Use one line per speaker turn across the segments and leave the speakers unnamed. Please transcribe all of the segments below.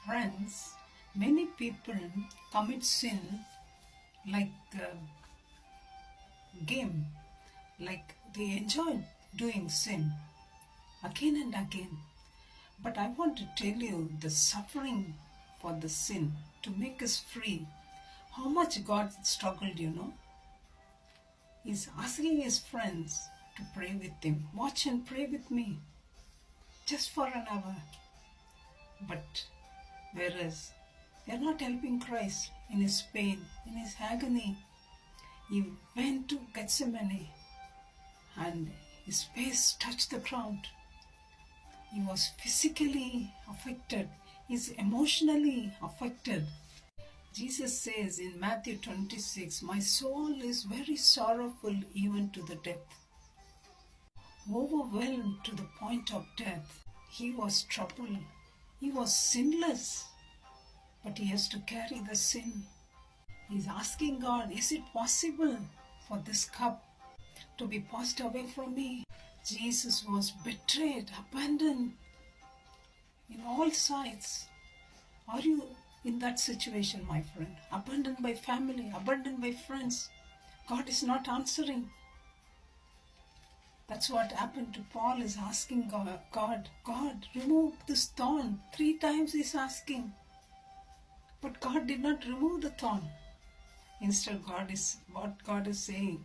Friends, many people commit sin like a game, like they enjoy doing sin again and again. But I want to tell you the suffering for the sin to make us free. How much God struggled. He's asking his friends to pray with him. Watch and pray with me just for an hour. But whereas they're not helping Christ in his pain, in his agony, he went to Gethsemane and his face touched the ground. He was physically affected. He's emotionally affected. Jesus says in Matthew 26, "My soul is very sorrowful even to the death." Overwhelmed to the point of death. He was troubled. He was sinless, but he has to carry the sin. He's asking God, is it possible for this cup to be passed away from me? Jesus was betrayed, abandoned in all sides. Are you in that situation, my friend? Abandoned by family, abandoned by friends. God is not answering. That's what happened to Paul. Is asking God, remove this thorn. 3 times he's asking. But God did not remove the thorn. Instead, what God is saying,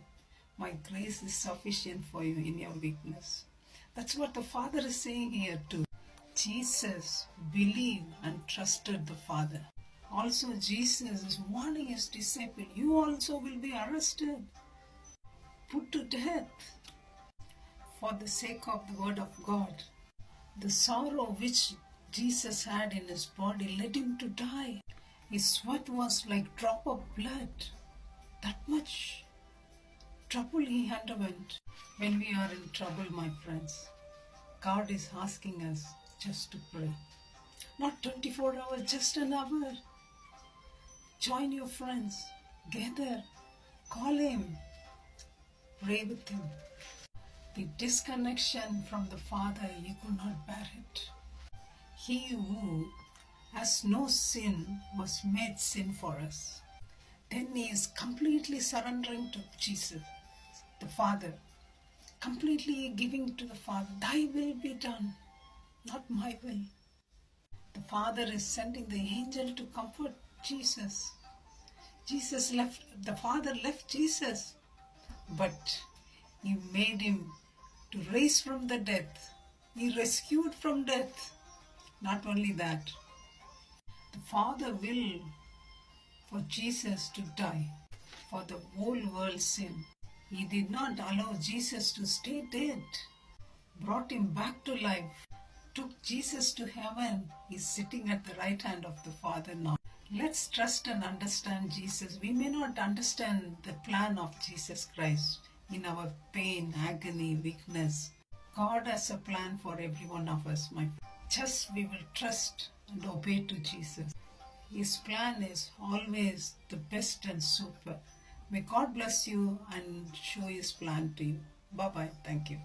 my grace is sufficient for you in your weakness. That's what the Father is saying here too. Jesus believed and trusted the Father. Also, Jesus is warning his disciple, you also will be arrested, put to death for the sake of the word of God. The sorrow which Jesus had in his body led him to die. His sweat was like drop of blood. That much trouble he underwent. When we are in trouble, my friends, God is asking us just to pray. Not 24 hours, just an hour. Join your friends, gather, call him, pray with him. The disconnection from the Father, you could not bear it. He who has no sin was made sin for us. Then he is completely surrendering to Jesus, the Father, completely giving to the Father, thy will be done, not my will. The Father is sending the angel to comfort Jesus. The Father left Jesus, but he made him to raise from the death. He rescued from death. Not only that, the Father will for Jesus to die for the whole world's sin. He did not allow Jesus to stay dead. Brought him back to life. Took Jesus to heaven. He's sitting at the right hand of the Father now. Let's trust and understand Jesus. We may not understand the plan of Jesus Christ in our pain, agony, weakness. God has a plan for every one of us, my friend. Just we will trust and obey to Jesus. His plan is always the best and super. May God bless you and show his plan to you. Bye-bye. Thank you.